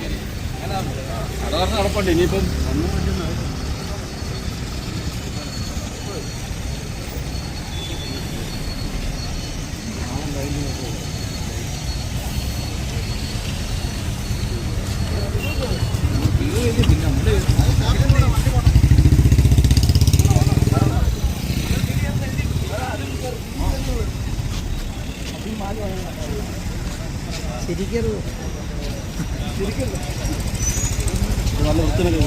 സാധാരണ നടപ്പുണ്ട്. ഇനിയിപ്പം നല്ല വൃത്തിനൊക്കെ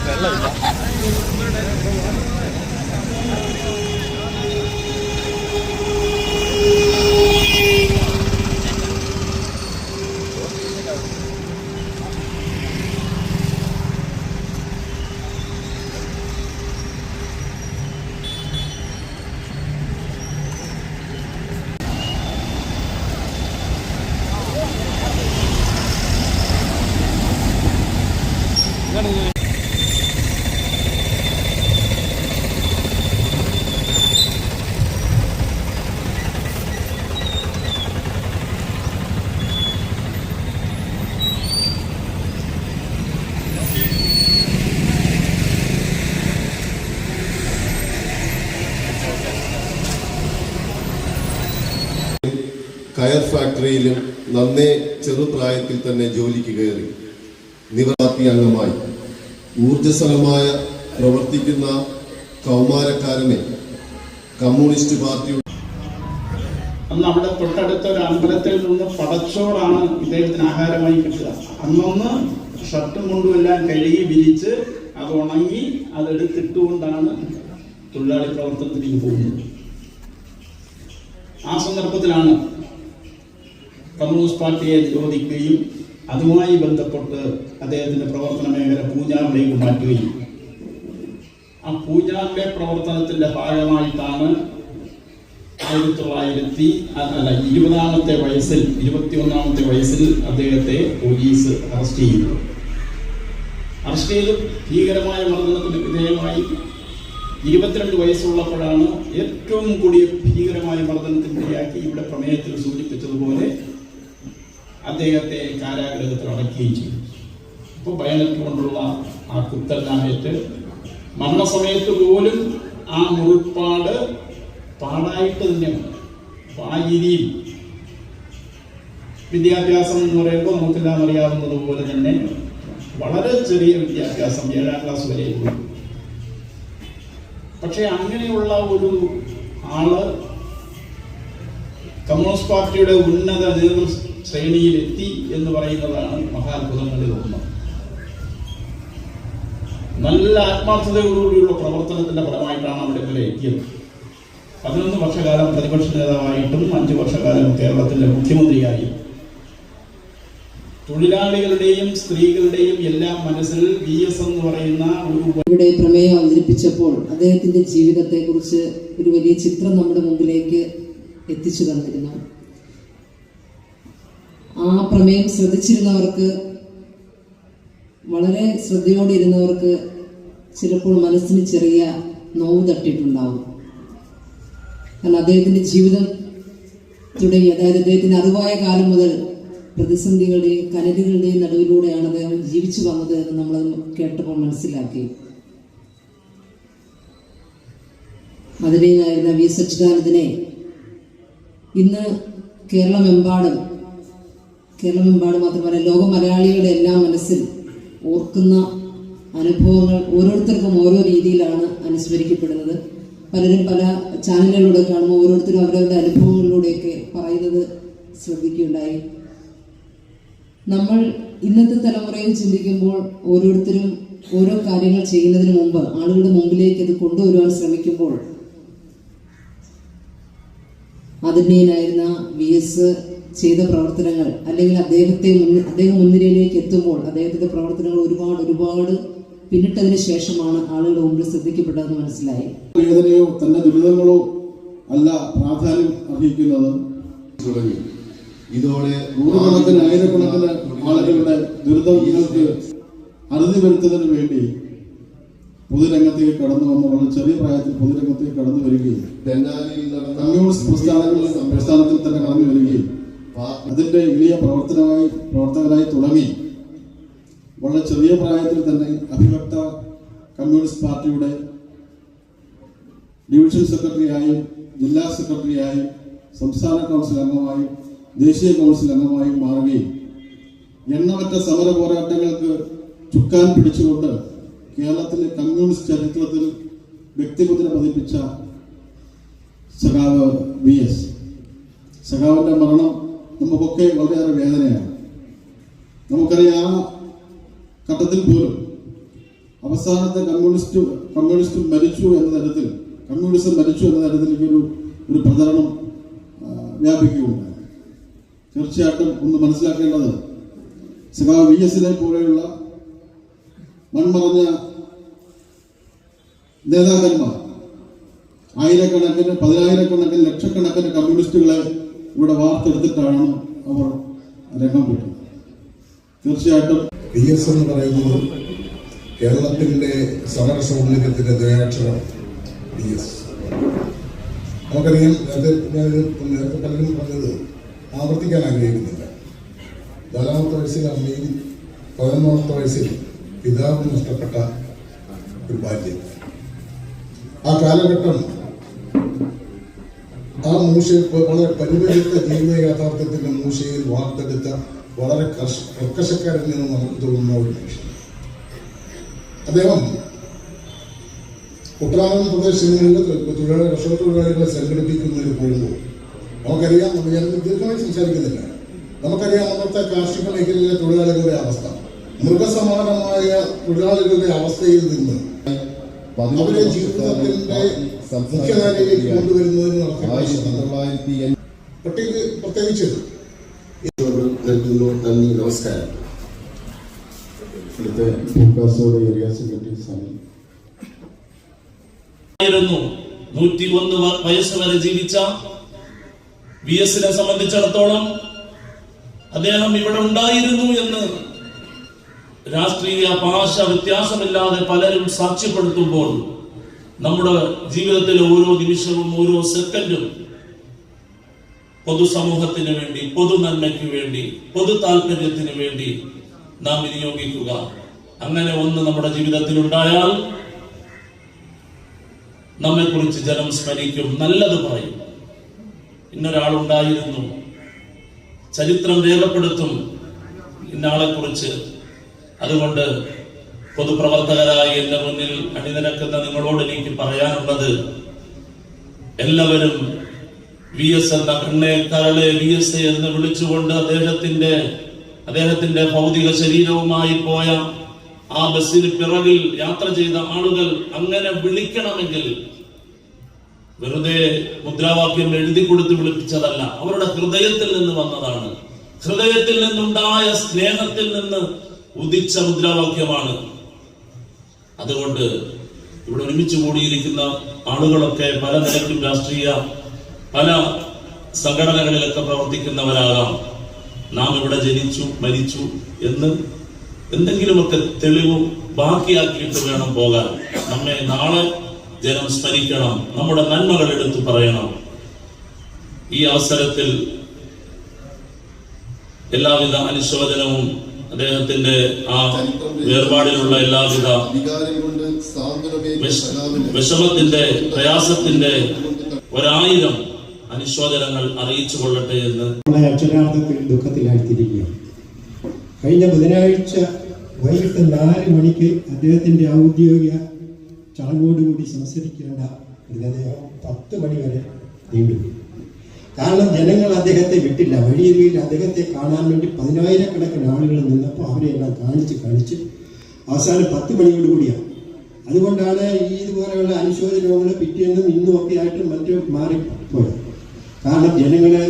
വെള്ളമില്ല. കയർ ഫാക്ടറിയിലും നന്നേ ചെറുപ്രായത്തിൽ തന്നെ ജോലിക്ക് കയറി നിവർത്തി അംഗമായി ഊർജസ്വലമായ പ്രവർത്തിക്കുന്ന കൗമാരക്കാരനെ കമ്മ്യൂണിസ്റ്റ് പാർട്ടിയുടെ അന്ന് അവിടെ തൊട്ടടുത്ത ഒരു അമ്പലത്തിൽ നിന്ന് പടച്ചോറാണ് ഇദ്ദേഹത്തിന് ആഹാരമായി കിട്ടുക. അന്നൊന്ന് ഷർട്ടും കൊണ്ടുമെല്ലാം കഴുകി വിരിച്ച് അത് ഉണങ്ങി അതെടുത്തിട്ടുകൊണ്ടാണ് തൊഴിലാളി പ്രവർത്തനത്തിലേക്ക് പോകുന്നത്. ആ സന്ദർഭത്തിലാണ് കമ്മ്യൂണിസ്റ്റ് പാർട്ടിയെ നിരോധിക്കുകയും അതുമായി ബന്ധപ്പെട്ട് അദ്ദേഹത്തിന്റെ പ്രവർത്തന മേഖല പൂജാറിലേക്ക് മാറ്റുകയും ആ പൂജാറിലെ പ്രവർത്തനത്തിന്റെ ഭാഗമായിട്ടാണ് 21ാമത്തെ വയസ്സിൽ അദ്ദേഹത്തെ പോലീസ് അറസ്റ്റ് ചെയ്തു. അറസ്റ്റ് ചെയ്ത് ഭീകരമായ മർദ്ദനത്തിന് വിധേയമായി 22 വയസ്സുള്ളപ്പോഴാണ് ഏറ്റവും കൂടിയ ഭീകരമായ മർദ്ദനത്തിനിടയാക്കി ഇവിടെ പ്രമേയത്തിൽ സൂചിപ്പിച്ചതുപോലെ അദ്ദേഹത്തെ കാരാഗ്രഹത്തിൽ അടയ്ക്കുകയും ചെയ്തു. ഇപ്പോൾ ബയലറ്റ് കൊണ്ടുള്ള ആ കുത്തെല്ലാമേറ്റ് മരണസമയത്ത് പോലും ആ മുറിപ്പാട് പാടായിട്ട് തന്നെയാണ്. അപ്പോൾ ആ രീതിയിൽ വിദ്യാഭ്യാസം എന്ന് പറയുമ്പോൾ നമുക്കെല്ലാം അറിയാവുന്നതുപോലെ തന്നെ വളരെ ചെറിയ വിദ്യാഭ്യാസം 7ാം ക്ലാസ് വരെ ഉള്ളൂ. പക്ഷെ അങ്ങനെയുള്ള ഒരു ആള് കമ്മ്യൂണിസ്റ്റ് പാർട്ടിയുടെ ഉന്നത നേതൃശ്രേണിയിലെത്തി എന്ന് പറയുന്നതാണ് മഹാത്ഭുതങ്ങളിൽ ഒന്ന്. നല്ല ആത്മാർത്ഥതയോടുകൂടിയുള്ള പ്രവർത്തനത്തിന്റെ ഫലമായിട്ടാണ് അവിടെ വരെ എത്തിയത്. 11 വർഷക്കാലം പ്രതിപക്ഷ നേതാവായിട്ടും 5 വർഷക്കാലം കേരളത്തിന്റെ മുഖ്യമന്ത്രിയായും തൊഴിലാളികളുടെയും സ്ത്രീകളുടെയും എല്ലാം മനസ്സിൽ VS എന്ന് പറയുന്ന ഇവിടെ പ്രമേയം അവതരിപ്പിച്ചപ്പോൾ അദ്ദേഹത്തിന്റെ ജീവിതത്തെ കുറിച്ച് ഒരു വലിയ ചിത്രം നമ്മുടെ മുമ്പിലേക്ക് എത്തിച്ചു തന്നിരുന്നു. ആ പ്രമേയം ശ്രദ്ധിച്ചിരുന്നവർക്ക്, വളരെ ശ്രദ്ധയോടെ ഇരുന്നവർക്ക് ചിലപ്പോൾ മനസ്സിന് ചെറിയ നോവ് തട്ടിയിട്ടുണ്ടാവും. കാരണം അദ്ദേഹത്തിന്റെ ജീവിതം തുടങ്ങി, അതായത് അദ്ദേഹത്തിന്റെ അറിവായ കാലം മുതൽ പ്രതിസന്ധികളുടെയും കനലുകളുടെയും നടുവിലൂടെയാണ് അദ്ദേഹം ജീവിച്ചു വന്നത് എന്ന് നമ്മൾ കേട്ടപ്പോൾ മനസ്സിലാക്കി. അതിനായിരുന്ന V.S. അച്യുതാനന്ദനെ ഇന്ന് കേരളമെമ്പാടും മാത്രമല്ല ലോക മലയാളികളുടെ എല്ലാം മനസ്സിൽ ഓർക്കുന്ന അനുഭവങ്ങൾ ഓരോരുത്തർക്കും ഓരോ രീതിയിലാണ് അനുസ്മരിക്കപ്പെടുന്നത്. പലരും പല ചാനലുകളിലൂടെ കാണുമ്പോൾ ഓരോരുത്തരും അവരവരുടെ അനുഭവങ്ങളിലൂടെയൊക്കെ പറയുന്നത് ശ്രദ്ധിക്കുകയുണ്ടായി. നമ്മൾ ഇന്നത്തെ തലമുറയിൽ ചിന്തിക്കുമ്പോൾ ഓരോരുത്തരും ഓരോ കാര്യങ്ങൾ ചെയ്യുന്നതിന് മുമ്പ് ആളുകളുടെ മുമ്പിലേക്ക് അത് കൊണ്ടുവരുവാൻ ശ്രമിക്കുമ്പോൾ ആദരണീയനായിരുന്ന VS ചെയ്ത പ്രവർത്തനങ്ങൾ, അല്ലെങ്കിൽ അദ്ദേഹം മുൻനിരയിലേക്ക് എത്തുമ്പോൾ അദ്ദേഹത്തിന്റെ പ്രവർത്തനങ്ങൾ ഒരുപാട് പിന്നിട്ടതിന് ശേഷമാണ് ആളുകളുടെ മുമ്പിൽ ശ്രദ്ധിക്കപ്പെട്ടതെന്ന് മനസ്സിലായി. വേദനയോ തന്റെ ദുരിതങ്ങളോ അല്ല പ്രാധാന്യം അർഹിക്കുന്നത്. തുടങ്ങി ഇതോടെ നൂറുകണക്കിന് ആയിരക്കണക്കിന് ആളുകളുടെ ദുരിതങ്ങൾക്ക് അറുതി വരുത്തുന്നതിന് വേണ്ടി പൊതുരംഗത്തേക്ക് കടന്നു വന്ന വളരെ ചെറിയ പ്രായത്തിൽ പൊതുരംഗത്തേക്ക് കടന്നു വരികയും കമ്മ്യൂണിസ്റ്റ് പ്രസ്ഥാനത്തിൽ തന്നെ കടന്നു വരികയും അതിൻ്റെ എളിയ പ്രവർത്തകരായി തുടങ്ങി വളരെ ചെറിയ പ്രായത്തിൽ തന്നെ അഭിവക്ത കമ്മ്യൂണിസ്റ്റ് പാർട്ടിയുടെ ഡിവിഷൻ സെക്രട്ടറിയായും ജില്ലാ സെക്രട്ടറിയായും സംസ്ഥാന കൗൺസിൽ അംഗമായും ദേശീയ കൗൺസിൽ അംഗമായും മാറുകയും എണ്ണമറ്റ സമര പോരാട്ടങ്ങൾക്ക് ചുക്കാൻ പിടിച്ചുകൊണ്ട് കേരളത്തിലെ കമ്മ്യൂണിസ്റ്റ് ചരിത്രത്തിൽ വ്യക്തിമുദ്ര പതിപ്പിച്ച സഖാവ് VS. സഖാവിൻ്റെ മരണം നമുക്കൊക്കെ വളരെയേറെ വേദനയാണ്. നമുക്കറിയാം ആ ഘട്ടത്തിൽ പോലും അവസാനത്തെ കമ്മ്യൂണിസ്റ്റ് മരിച്ചു എന്ന തരത്തിൽ കമ്മ്യൂണിസം മരിച്ചു എന്ന തരത്തിലേക്ക് ഒരു പ്രചരണം വ്യാപിക്കുകയുണ്ടായി. തീർച്ചയായിട്ടും ഒന്ന് മനസ്സിലാക്കേണ്ടത് സഖാവ് VS-നെ പോലെയുള്ള മൺമറഞ്ഞ നേതാക്കന്മാർ ആയിരക്കണക്കിന് പതിനായിരക്കണക്കിന് ലക്ഷക്കണക്കിന് കമ്മ്യൂണിസ്റ്റുകളെ ഇവിടെ വാർത്തെടുത്തിട്ടാണ് അവർ രംഗം കിട്ടുന്നത്. തീർച്ചയായിട്ടും VS എന്ന് പറയുന്നത് കേരളത്തിന്റെ സമര സൗന്ദര്യത്തിന്റെ ദ്വയാക്ഷരം VS. നമുക്കറിയാം, അത് നേരത്തെ പലരും പറഞ്ഞത് ആവർത്തിക്കാൻ ആഗ്രഹിക്കുന്നില്ല. 4-ാമത്തെ വയസ്സിൽ അമ്മയും 11-ാമത്തെ വയസ്സിൽ പിതാവും നഷ്ടപ്പെട്ട ഒരു ബാല്യം. ആ കാലഘട്ടം ആ വളരെ പരിമിത ജീവിത യാഥാർത്ഥ്യത്തിന്റെ മൂശയിൽ വാർത്തെടുത്ത വളരെ കർക്കശക്കാരിൽ നിന്ന് നമുക്ക് തോന്നുന്ന ഒരു മനുഷ്യൻ. അദ്ദേഹം കുട്ടനാടൻ പ്രദേശങ്ങളിൽ കർഷക തൊഴിലാളികളെ സംഘടിപ്പിക്കുന്നതിന് പോകുമ്പോൾ നമുക്കറിയാം, ഞാൻ ദീർഘമായി സംസാരിക്കുന്നില്ല, നമുക്കറിയാം അന്നത്തെ കാർഷിക മേഖലയിലെ തൊഴിലാളികളുടെ അവസ്ഥ. മൃഗസമാനമായ തൊഴിലാളികളുടെ അവസ്ഥയിൽ നിന്ന് അവരെ ജീവിതത്തിന്റെ മുഖ്യധാരയിലേക്ക് കൊണ്ടുവരുന്നതിന് പ്രത്യേകിച്ച് നന്ദി, നമസ്കാരം. ഇവിടുത്തെ പൂക്കാസോട് ഏരിയ സെക്രട്ടറി സമി 101 വയസ്സ് വരെ ജീവിച്ച VS-നെ സംബന്ധിച്ചിടത്തോളം അദ്ദേഹം ഇവിടെ ഉണ്ടായിരുന്നു എന്ന് രാഷ്ട്രീയ ഭാഷ വ്യത്യാസമില്ലാതെ പലരും സാക്ഷ്യപ്പെടുത്തുമ്പോൾ നമ്മുടെ ജീവിതത്തിലെ ഓരോ നിമിഷവും ഓരോ സെക്കൻഡും പൊതുസമൂഹത്തിന് വേണ്ടി, പൊതു നന്മയ്ക്ക് വേണ്ടി, പൊതു താല്പര്യത്തിന് വേണ്ടി നാം വിനിയോഗിക്കുക. അങ്ങനെ ഒന്ന് നമ്മുടെ ജീവിതത്തിൽ ഉണ്ടായാൽ നമ്മെക്കുറിച്ച് ജനം സ്മരിക്കും, നല്ലത് പറയും. ഇന്നൊരാളുണ്ടായിരുന്നു, ചരിത്രം രേഖപ്പെടുത്തും ഇന്നാളെ കുറിച്ച്. അതുകൊണ്ട് പൊതുപ്രവർത്തകരായി എന്റെ മുന്നിൽ അണിനിരക്കുന്ന നിങ്ങളോട് എനിക്ക് പറയാനുള്ളത്, എല്ലാവരും VS എന്ന കണ്ണേ കരളെ VS എന്ന് വിളിച്ചുകൊണ്ട് അദ്ദേഹത്തിന്റെ ഭൗതിക ശരീരവുമായി പോയ ആ ബസ്സിന് പിറകിൽ യാത്ര ചെയ്ത ആളുകൾ അങ്ങനെ വിളിക്കണമെങ്കിൽ വെറുതെ മുദ്രാവാക്യം എഴുതി കൊടുത്ത് വിളിപ്പിച്ചതല്ല, അവരുടെ ഹൃദയത്തിൽ നിന്ന് വന്നതാണ്. ഹൃദയത്തിൽ നിന്നുണ്ടായ സ്നേഹത്തിൽ നിന്ന് ഉദിച്ച മുദ്രാവാക്യമാണ്. അതുകൊണ്ട് ഇവിടെ ഒരുമിച്ച് കൂടിയിരിക്കുന്ന ആളുകളൊക്കെ പല നിലയ്ക്കും രാഷ്ട്രീയ പല സംഘടനകളിലൊക്കെ പ്രവർത്തിക്കുന്നവരാകാം. നാം ഇവിടെ ജനിച്ചു മരിച്ചു എന്ന് എന്തെങ്കിലുമൊക്കെ തെളിവ് ബാക്കിയാക്കിയിട്ട് വേണം പോകാൻ. നമ്മെ നാളെ ജനം സ്മരിക്കണം, നമ്മുടെ നന്മകൾ എടുത്തു പറയണം. ഈ അവസരത്തിൽ എല്ലാവിധ അനുശോചനവും അദ്ദേഹത്തിന്റെ ആ വേർപാടിലുള്ള എല്ലാവിധ വിഷമത്തിന്റെ പ്രയാസത്തിന്റെ 1000 അനുശോചനങ്ങൾ അറിയിച്ചു കൊള്ളട്ടെ എന്ന് അക്ഷരാർത്ഥത്തിൽ ദുഃഖത്തിലാഴ്ത്തിരിക്കുകയാണ്. കഴിഞ്ഞ ബുധനാഴ്ച വൈകിട്ട് 4 മണിക്ക് അദ്ദേഹത്തിന്റെ ഔദ്യോഗിക ചടങ്ങോടുകൂടി സംസ്കരിക്കേണ്ട മൃതദേഹം 10 മണി വരെ നീണ്ടുപോയി. കാരണം ജനങ്ങൾ അദ്ദേഹത്തെ വിട്ടില്ല. വഴിയരികിൽ അദ്ദേഹത്തെ കാണാൻ വേണ്ടി 10,000-കണക്കിന് ആളുകൾ നിന്നപ്പോൾ അവരെയെല്ലാം കാണിച്ച് അവസാനം 10 മണിയോടുകൂടിയാണ്. അതുകൊണ്ടാണ് ഈ ഇതുപോലെയുള്ള അനുശോചനങ്ങൾ പിറ്റേന്നും ഇന്നും ഒക്കെ ആയിട്ട് മറ്റു മാറിപ്പോയത്. കാരണം ജനങ്ങള്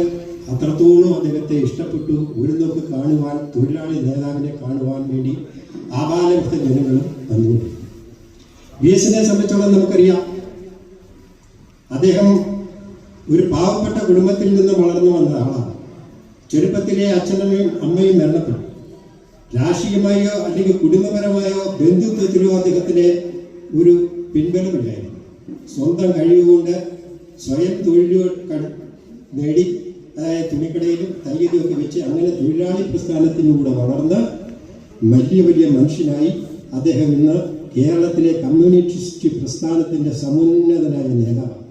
അത്രത്തോളം അദ്ദേഹത്തെ ഇഷ്ടപ്പെട്ടു. ഒരു നോക്ക് കാണുവാൻ, തൊഴിലാളി നേതാവിനെ കാണുവാൻ വേണ്ടി ആപാലവൃത്ത ജനങ്ങളും വന്നുകൊണ്ടിരുന്നു. VS-നെ സംബന്ധിച്ചോളം നമുക്കറിയാം, അദ്ദേഹം ഒരു പാവപ്പെട്ട കുടുംബത്തിൽ നിന്ന് വളർന്നു വന്ന ആളാണ്. ചെറുപ്പത്തിലെ അച്ഛനമ്മയും അമ്മയും മരണപ്പെട്ടു. രാഷ്ട്രീയമായോ അല്ലെങ്കിൽ കുടുംബപരമായോ ബന്ധുത്വത്തിലോ അദ്ദേഹത്തിന് ഒരു പിൻബലമില്ലായിരുന്നു. സ്വന്തം കഴിവുകൊണ്ട് സ്വയം തൊഴിലുകൾ നേടി അതായത് തുണിക്കടയിലും തയ്യലും ഒക്കെ വെച്ച് അങ്ങനെ തൊഴിലാളി പ്രസ്ഥാനത്തിലൂടെ വളർന്ന് വലിയ വലിയ മനുഷ്യനായി അദ്ദേഹം ഇന്ന് കേരളത്തിലെ കമ്മ്യൂണിസ്റ്റ് പ്രസ്ഥാനത്തിൻ്റെ സമുന്നതനായ നേതാവാണ്.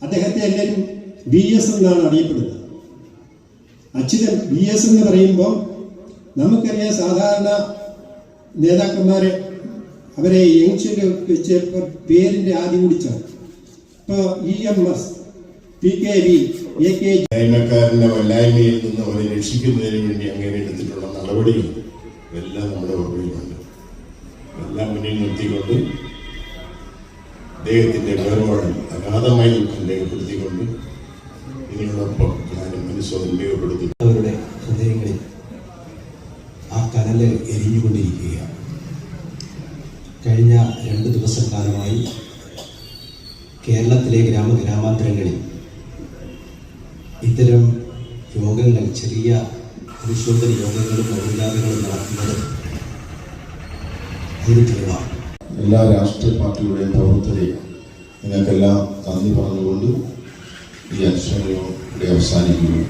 അദ്ദേഹത്തെ എല്ലാവരും VS എന്നാണ് അറിയപ്പെടുന്നത്. അച്യുതൻ VS എന്ന് പറയുമ്പോൾ നമുക്കറിയാം സാധാരണ നേതാക്കന്മാരെ അവരെ യങ്സ്റ്റേഴ്സ് ചിലപ്പോൾ പേരിൻ്റെ ആദ്യം കുടിച്ചാണ്. ഇപ്പോൾ EMS, PKV, AK വായ്മക്കാരന്റെ വല്ലായ്മയിൽ നിന്ന് അവരെ രക്ഷിക്കുന്നതിന് വേണ്ടി അങ്ങനെ എടുത്തിട്ടുള്ള നടപടികൾ എല്ലാം നമ്മുടെ ഓർമ്മയിലുണ്ട്. എല്ലാം മുന്നിൽ നിർത്തിക്കൊണ്ട് അദ്ദേഹത്തിന്റെ വേർപാട് അഗാധമായി ദുഃഖം രേഖപ്പെടുത്തിക്കൊണ്ട് ഇതിനോടൊപ്പം ഞാനും അനുശോചനം രേഖപ്പെടുത്തി. അവരുടെ ഹൃദയങ്ങളിൽ ആ കനല് എരിഞ്ഞുകൊണ്ടിരിക്കുകയാണ്. കഴിഞ്ഞ 2 ദിവസക്കാലമായി കേരളത്തിലെ ഗ്രാമാന്തരങ്ങളിൽ ഇത്തരം യോഗങ്ങൾ, ചെറിയ പരിശോധന യോഗങ്ങളും മൗനാഥങ്ങളും നടത്തുന്നത് ഒരു തെളിവാണ്. എല്ലാ രാഷ്ട്രീയ പാർട്ടികളുടെയും പ്രവർത്തകരെയും നിങ്ങൾക്കെല്ലാം നന്ദി പറഞ്ഞുകൊണ്ട് ഈ അനുശോചനം ഇവിടെ അവസാനിക്കുന്നു.